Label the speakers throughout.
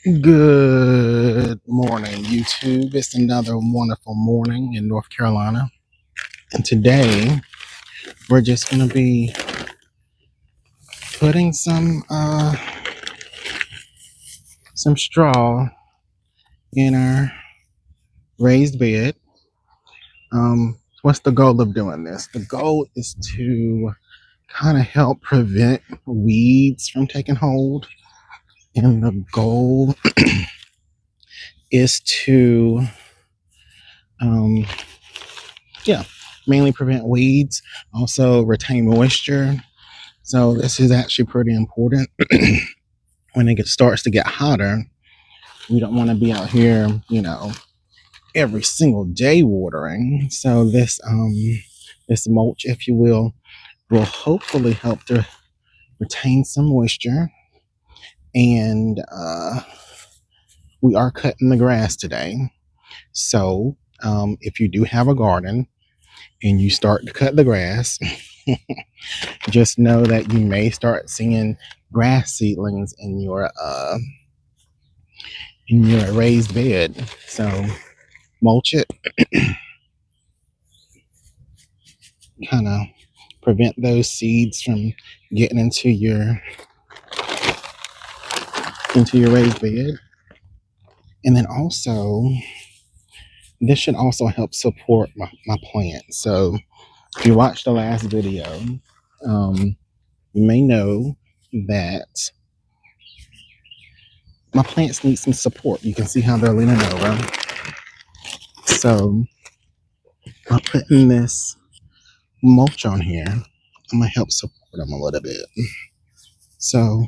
Speaker 1: Good morning, YouTube. It's another wonderful morning in North Carolina. And today we're just going to be putting some straw in our raised bed. What's the goal of doing this? The goal is to kind of help prevent weeds from taking hold. And the goal is to mainly prevent weeds, also retain moisture. So this is actually pretty important. When it starts to get hotter, we don't want to be out here, every single day watering. So this mulch, if you will hopefully help to retain some moisture. And we are cutting the grass today. So if you do have a garden and you start to cut the grass, just know that you may start seeing grass seedlings in your raised bed. So mulch it, kind of prevent those seeds from getting into your raised bed. And then also, this should also help support my plants. So if you watched the last video, you may know that my plants need some support. You can see how they're leaning over. So by putting this mulch on here, I'm gonna help support them a little bit. So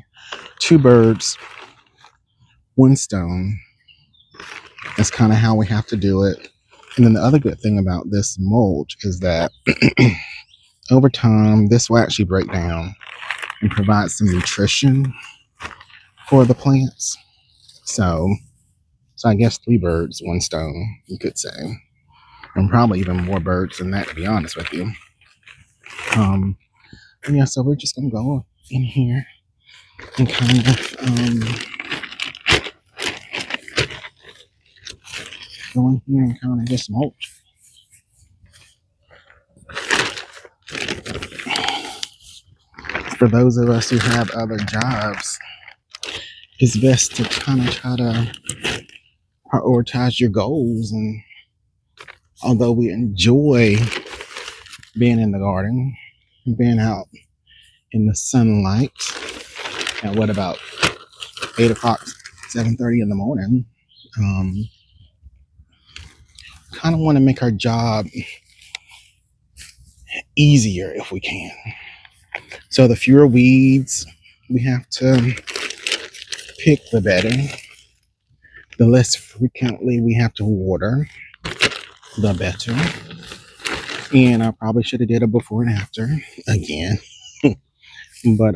Speaker 1: 2 birds, 1 stone. That's kind of how we have to do it. And then the other good thing about this mulch is that over time, this will actually break down and provide some nutrition for the plants. So I guess 3 birds, 1 stone, you could say. And probably even more birds than that, to be honest with you. So we're just gonna go in here and kind of go in here and kind of just mulch. For those of us who have other jobs, it's best to kind of try to prioritize your goals. And although we enjoy being in the garden, being out in the sunlight at about 8 o'clock, 7:30 in the morning, kind of want to make our job easier if we can. So the fewer weeds we have to pick, the better. The less frequently we have to water, the better. And I probably should have did a before and after again. But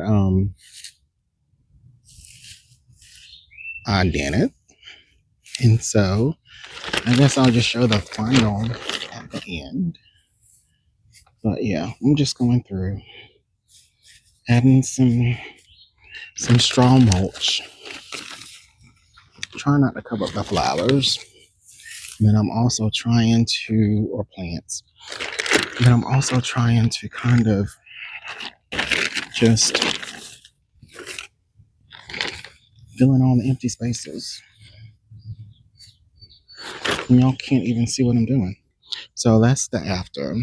Speaker 1: I didn't. And so I guess I'll just show the final at the end. But yeah, I'm just going through adding some straw mulch. Try not to cover up the flowers. And then I'm also trying to, or plants. And then I'm also trying to kind of just fill in all the empty spaces. And y'all can't even see what I'm doing. So that's the after.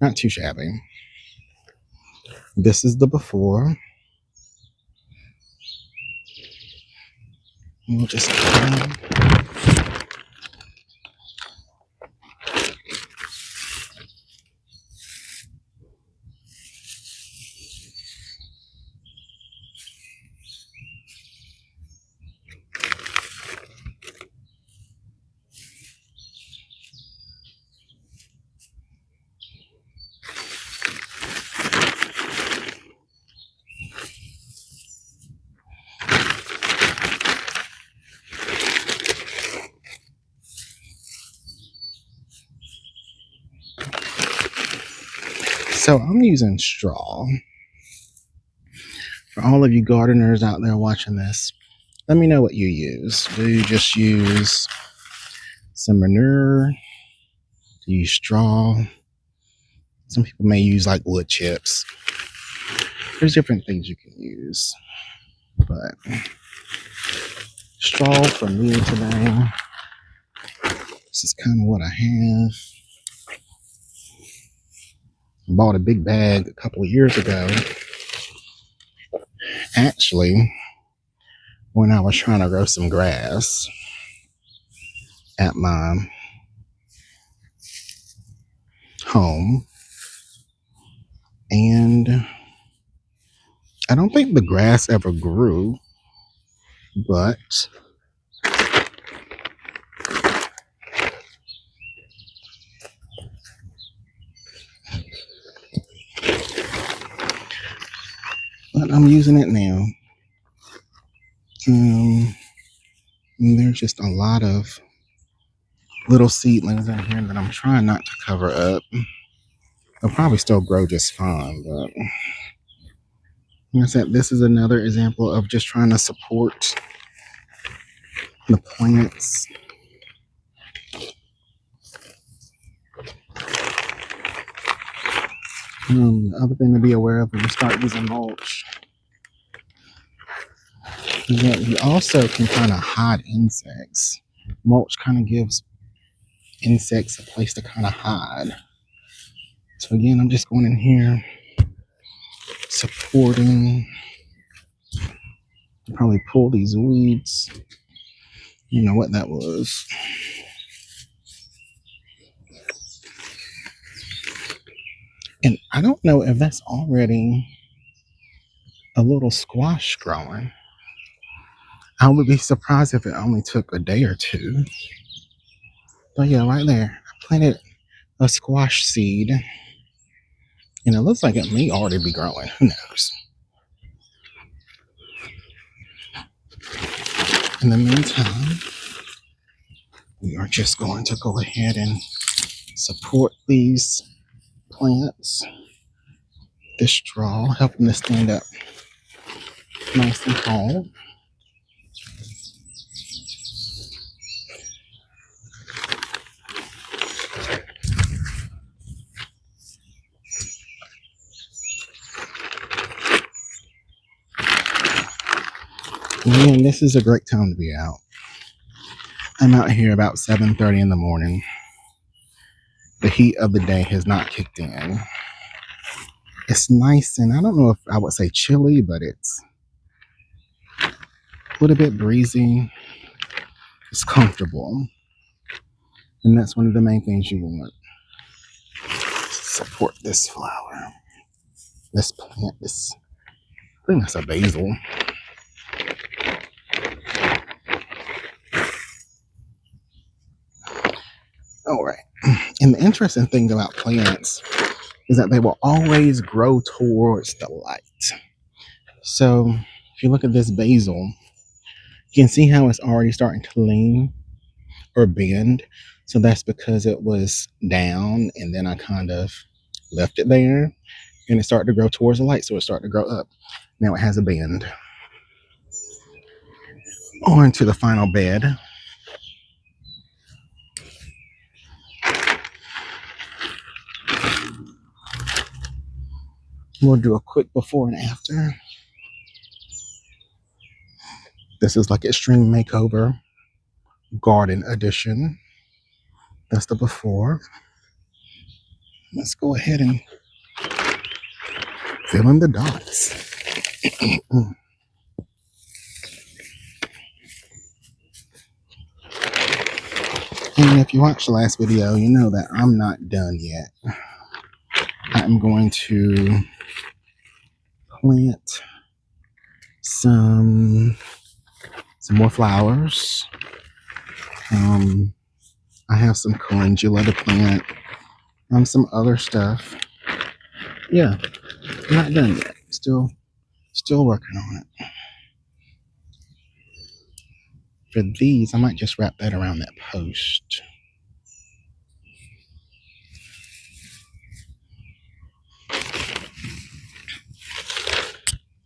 Speaker 1: Not too shabby. This is the before. We'll just come. So I'm using straw. For all of you gardeners out there watching this, Let me know what you use. Do you just use some manure? Do you use straw? Some people may use like wood chips. There's different things you can use. But straw for me today. This is kind of what I have. I bought a big bag a couple of years ago. Actually, when I was trying to grow some grass at my home. And I don't think the grass ever grew, but I'm using it now. And there's just a lot of little seedlings in here that I'm trying not to cover up. They'll probably still grow just fine, but like I said, this is another example of just trying to support the plants. The other thing to be aware of when you start using mulch is that you also can kind of hide insects. Mulch kind of gives insects a place to kind of hide. So again, I'm just going in here supporting. Probably pull these weeds. You know what that was. And I don't know if that's already a little squash growing. I would be surprised if it only took a day or two. But yeah, right there, I planted a squash seed. And it looks like it may already be growing. Who knows? In the meantime, we are just going to go ahead and support these plants. This straw, helping to stand up nice and tall. Man, this is a great time to be out. I'm out here about 7:30 in the morning. The heat of the day has not kicked in. It's nice, and I don't know if I would say chilly, but it's a little bit breezy. It's comfortable. And that's one of the main things you want. Support this flower. This plant, I think that's a basil. All right. And the interesting thing about plants is that they will always grow towards the light. So if you look at this basil, you can see how it's already starting to lean or bend. So that's because it was down and then I kind of left it there and it started to grow towards the light. So it started to grow up. Now it has a bend. On to the final bed. We'll do a quick before and after. This is like Extreme Makeover Garden Edition. That's the before. Let's go ahead and fill in the dots. And if you watched the last video, you know that I'm not done yet. I'm going to plant some more flowers. I have some calendula to plant. Some other stuff. Yeah, not done yet. Still working on it. For these, I might just wrap that around that post.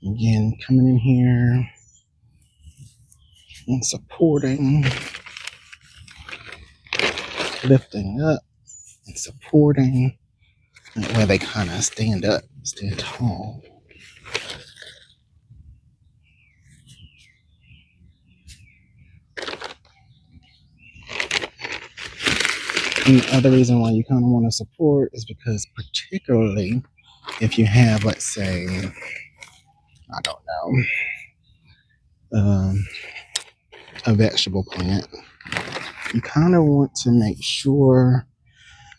Speaker 1: Again, coming in here, and supporting, lifting up and supporting. That way they kind of stand up, stand tall. And the other reason why you kind of want to support is because, particularly if you have, let's say, I don't know, a vegetable plant, you kind of want to make sure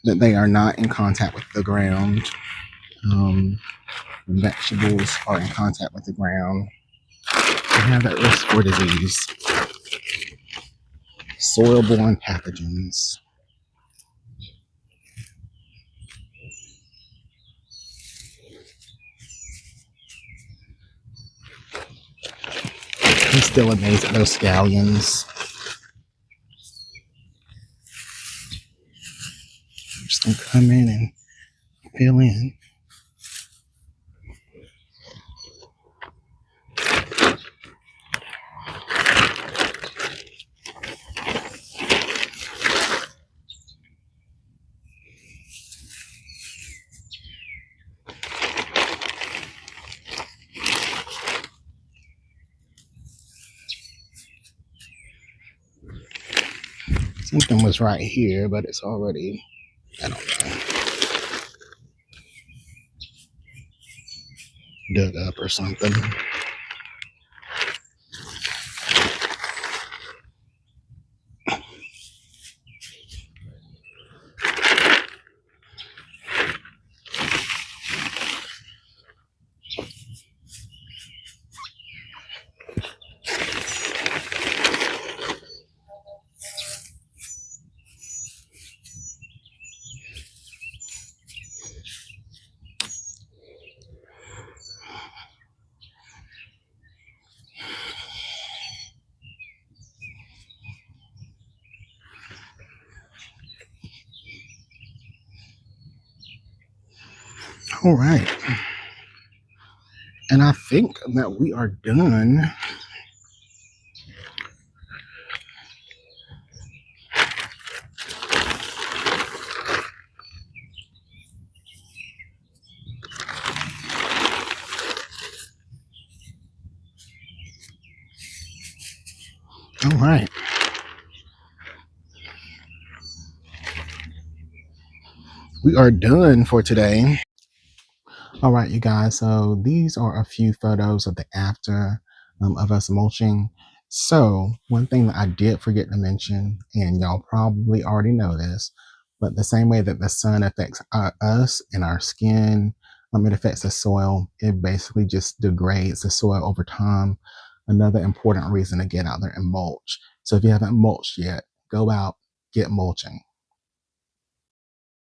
Speaker 1: that they are not in contact with the ground. When vegetables are in contact with the ground, they have that risk for disease. Soil-borne pathogens. I'm still amazed at those scallions. I'm just gonna come in and fill in. Something was right here, but it's already, I don't know, dug up or something. All right. And I think that we are done. All right. We are done for today. All right, you guys. So these are a few photos of the after of us mulching. So one thing that I did forget to mention, and y'all probably already know this, but the same way that the sun affects us and our skin, it affects the soil. It basically just degrades the soil over time. Another important reason to get out there and mulch. So if you haven't mulched yet, go out, get mulching.